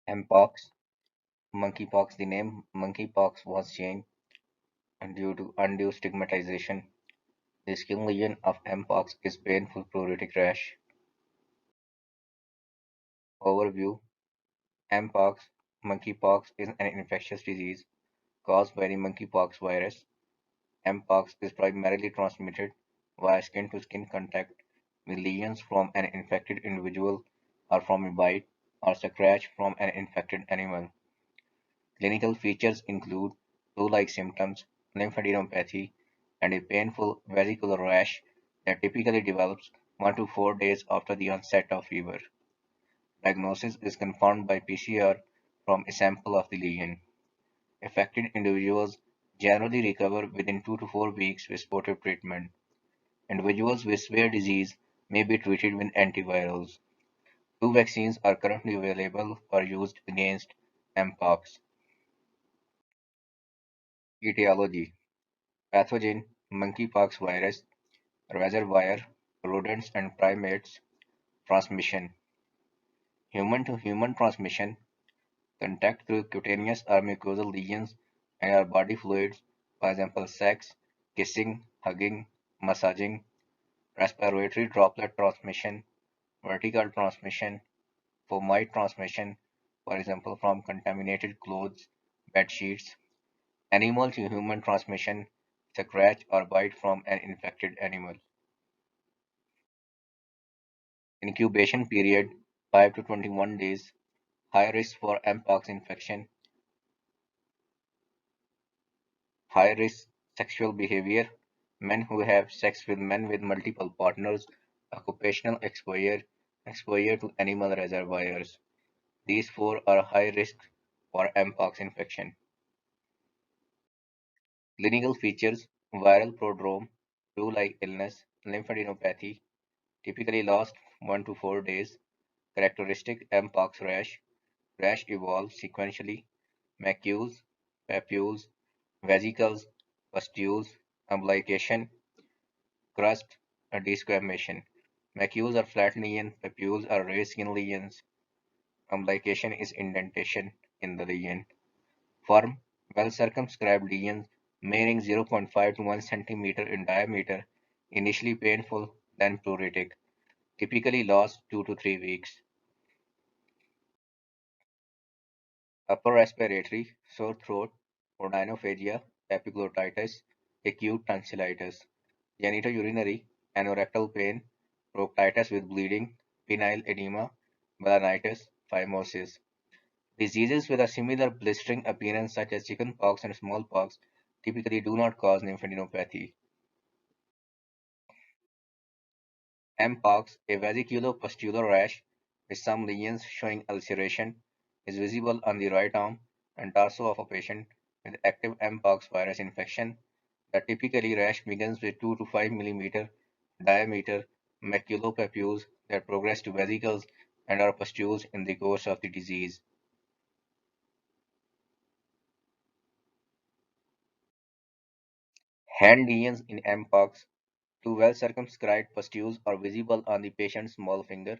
Mpox, monkeypox. The name monkeypox was changed due to undue stigmatization. The skin lesion of Mpox is painful pruritic rash. Overview: Mpox, monkeypox is an infectious disease caused by the monkeypox virus. Mpox is primarily transmitted via skin-to-skin contact with lesions from an infected individual or from a bite or scratch from an infected animal. Clinical features include flu-like symptoms, lymphadenopathy, and a painful vesicular rash that typically develops 1 to 4 days after the onset of fever. Diagnosis is confirmed by PCR from a sample of the lesion. Affected individuals generally recover within 2 to 4 weeks with supportive treatment. Individuals with severe disease may be treated with antivirals. Two vaccines are currently available for use against Mpox. Etiology: Pathogen: Monkeypox virus. Reservoir: rodents and primates. Transmission: human-to-human transmission. Contact through cutaneous or mucosal lesions and/or body fluids, for example sex, kissing, hugging, massaging. Respiratory droplet transmission. Vertical transmission. Fomite transmission, for example from contaminated clothes, bed sheets. Animal-to-human transmission. Scratch or bite from an infected animal. Incubation period: 5 to 21 days. High risk for mpox infection. High risk sexual behavior: men who have sex with men with multiple partners, occupational exposure, exposure to animal reservoirs. These four are high risk for mpox infection. Clinical features: viral prodrome, flu-like illness, lymphadenopathy, typically lasts 1 to 4 days. Characteristic mpox rash. Rash evolves sequentially. Macules, papules, vesicles, pustules, umbilication, crust, desquamation. Macules are flat lesions, papules are raised skin lesions. Umbilication is indentation in the lesion. Firm, well-circumscribed lesions measuring 0.5 to 1 centimeter in diameter, initially painful, then pruritic. Typically lasts 2 to 3 weeks. Upper respiratory, sore throat, rhinophagia, epiglottitis, acute tonsillitis. Genitourinary, anorectal pain, proctitis with bleeding, penile edema, melanitis, phimosis. Diseases with a similar blistering appearance such as chickenpox and smallpox typically do not cause lymphadenopathy. Mpox, a vesiculopustular rash with some lesions showing ulceration, is visible on the right arm and torso of a patient with active Mpox virus infection. The typically rash begins with 2 to 5 mm diameter maculopapules that progress to vesicles and are pustules in the course of the disease. Hand lesions in Mpox. Two well-circumscribed pustules are visible on the patient's small finger.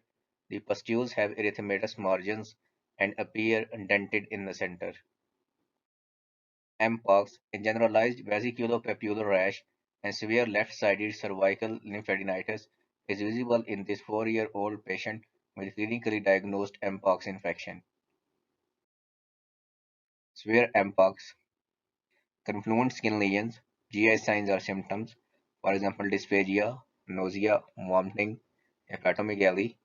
The pustules have erythematous margins and appear indented in the center. Mpox, a generalized vesiculopapular rash and severe left-sided cervical lymphadenitis, is visible in this 4-year-old patient with clinically diagnosed Mpox infection. Severe Mpox, confluent skin lesions, GI signs or symptoms, for example dysphagia, nausea, vomiting, hepatomegaly.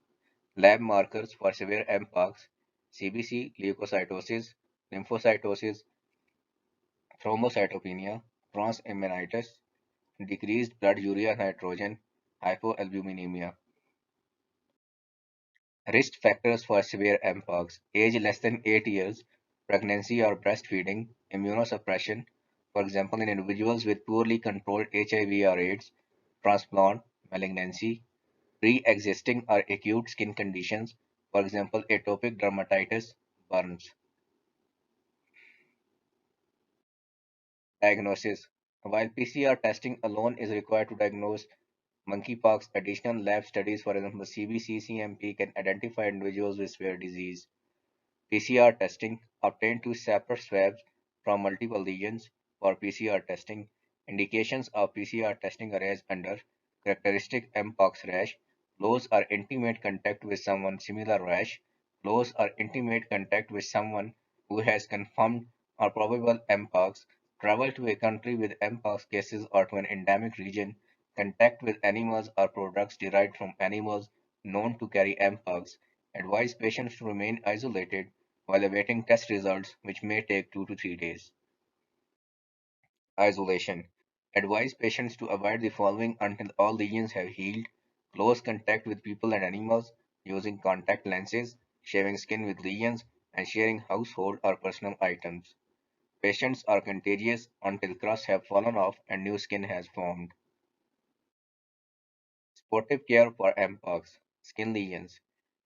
Lab markers for severe Mpox: CBC, leukocytosis, lymphocytosis, thrombocytopenia, transaminitis, decreased blood urea nitrogen, hypoalbuminemia. Risk factors for severe Mpox: age less than 8 years, pregnancy or breastfeeding, immunosuppression, for example in individuals with poorly controlled HIV or AIDS, transplant, malignancy, pre-existing or acute skin conditions, for example atopic dermatitis, burns. Diagnosis: while PCR testing alone is required to diagnose monkeypox, additional lab studies, for example CBC-CMP, can identify individuals with severe disease. PCR testing, obtain two separate swabs from multiple lesions for PCR testing. Indications of PCR testing are as under: characteristic Mpox rash, close or intimate contact with someone similar rash, close or intimate contact with someone who has confirmed or probable Mpox, travel to a country with Mpox cases or to an endemic region, contact with animals or products derived from animals known to carry Mpox, advise patients to remain isolated while awaiting test results, which may take 2 to 3 days. Isolation. Advise patients to avoid the following until all lesions have healed: close contact with people and animals, using contact lenses, shaving skin with lesions, and sharing household or personal items. Patients are contagious until crusts have fallen off and new skin has formed. Supportive care for Mpox. Skin lesions.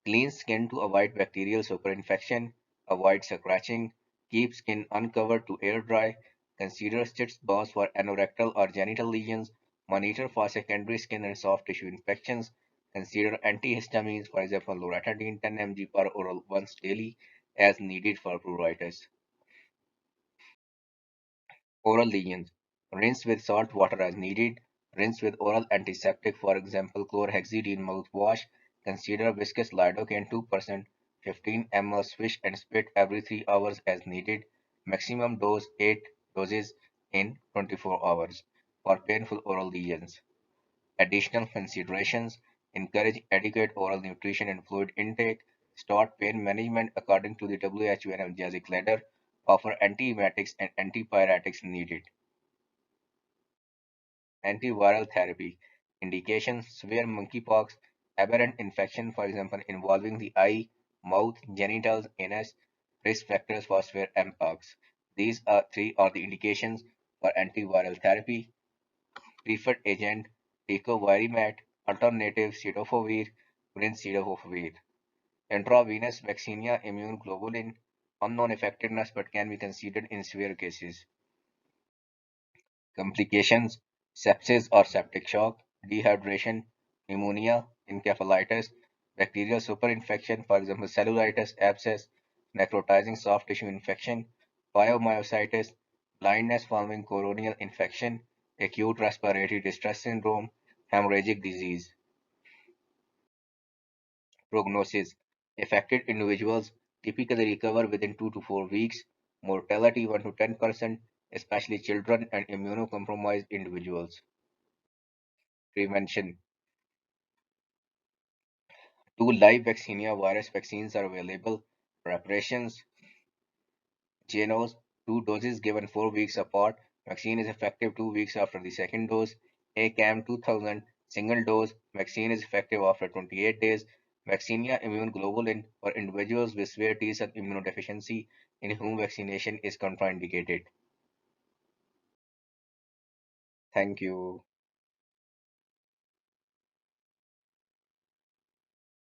Clean skin to avoid bacterial superinfection. Avoid scratching. Keep skin uncovered to air dry. Consider stitched gauze for anorectal or genital lesions. Monitor for secondary skin and soft tissue infections. Consider antihistamines, for example, loratadine 10 mg per oral once daily, as needed for pruritus. Oral lesions. Rinse with salt water as needed. Rinse with oral antiseptic, for example, chlorhexidine mouthwash. Consider viscous lidocaine 2%, 15 ml swish and spit every 3 hours as needed. Maximum dose 8 doses in 24 hours for painful oral lesions. Additional considerations: encourage adequate oral nutrition and fluid intake. Start pain management according to the WHO analgesic ladder. Offer antiemetics and antipyretics needed. Antiviral therapy. Indications: severe monkeypox, aberrant infection, for example, involving the eye, mouth, genitals, anus. Risk factors for severe mpox. These are three are the indications for antiviral therapy. Preferred agent: tecovirimat. Alternative: cidofovir, cidofovir. Intravenous vaccinia immune globulin. Unknown effectiveness but can be considered in severe cases. Complications: sepsis or septic shock, dehydration, pneumonia, encephalitis, bacterial superinfection, for example, cellulitis, abscess, necrotizing soft tissue infection, pyomyositis, blindness following coronial infection, acute respiratory distress syndrome, hemorrhagic disease. Prognosis: affected individuals typically recover within 2 to 4 weeks. Mortality 1 to 10%, especially children and immunocompromised individuals. Prevention: two live vaccinia virus vaccines are available. Preparations: JNOs, two doses given 4 weeks apart. Vaccine is effective 2 weeks after the second dose. ACAM 2000, single dose. Vaccine is effective after 28 days. Vaccinia immune globulin for individuals with severe T cell immunodeficiency in whom vaccination is contraindicated. Thank you.